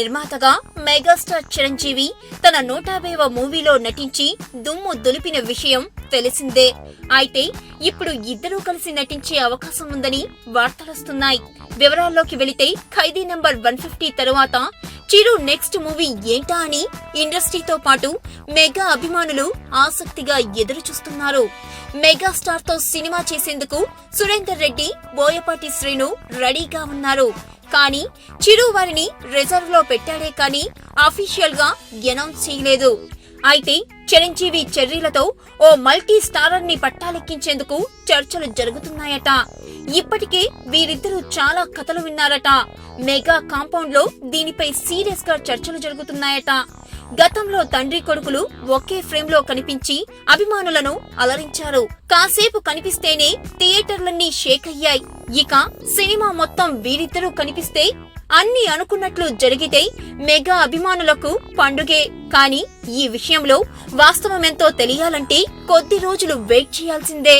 నిర్మాతగా మెగాస్టార్ చిరంజీవి తన 150వ మూవీలో నటించి దుమ్ము దులిపిన విషయం తెలిసిందే. అయితే ఇప్పుడు ఇద్దరూ కలిసి నటించే అవకాశం ఉందని వార్తలొస్తున్నాయి. వివరాల్లోకి వెళితే ఖైదీ నంబర్ 150 తరువాత చిరు నెక్స్ట్ మూవీ ఏంటా అని ఇండస్ట్రీతో పాటు మెగా అభిమానులు ఆసక్తిగా ఎదురు చూస్తున్నారు. మెగాస్టార్ తో సినిమా చేసేందుకు సురేందర్ రెడ్డి, బోయపాటి శ్రీను రెడీగా ఉన్నారు. కానీ చిరు వారిని రిజర్వ్ లో పెట్టాడే కానీ అఫీషియల్ గా అనౌన్స్ చేయలేదు. అయితే చిరంజీవి చెర్రీలతో ఓ మల్టీ స్టారర్ ని పట్టాలెక్కించేందుకు చర్చలు జరుగుతున్నాయట. ఇప్పటికే వీరిద్దరూ చాలా కథలు విన్నారట. మెగా కాంపౌండ్ లో దీనిపై సీరియస్ గా చర్చలు జరుగుతున్నాయట. గతంలో తండ్రి కొడుకులు ఒకే ఫ్రేమ్ లో కనిపించి అభిమానులను అలరించారు. కాసేపు కనిపిస్తేనే థియేటర్లన్నీ షేక్ అయ్యాయి. ఇక సినిమా మొత్తం వీరిద్దరూ కనిపిస్తే అన్ని అనుకున్నట్లు జరిగితే మెగా అభిమానులకు పండుగే. కానీ ఈ విషయంలో వాస్తవమెంతో తెలియాలంటే కొద్ది రోజులు వెయిట్ చేయాల్సిందే.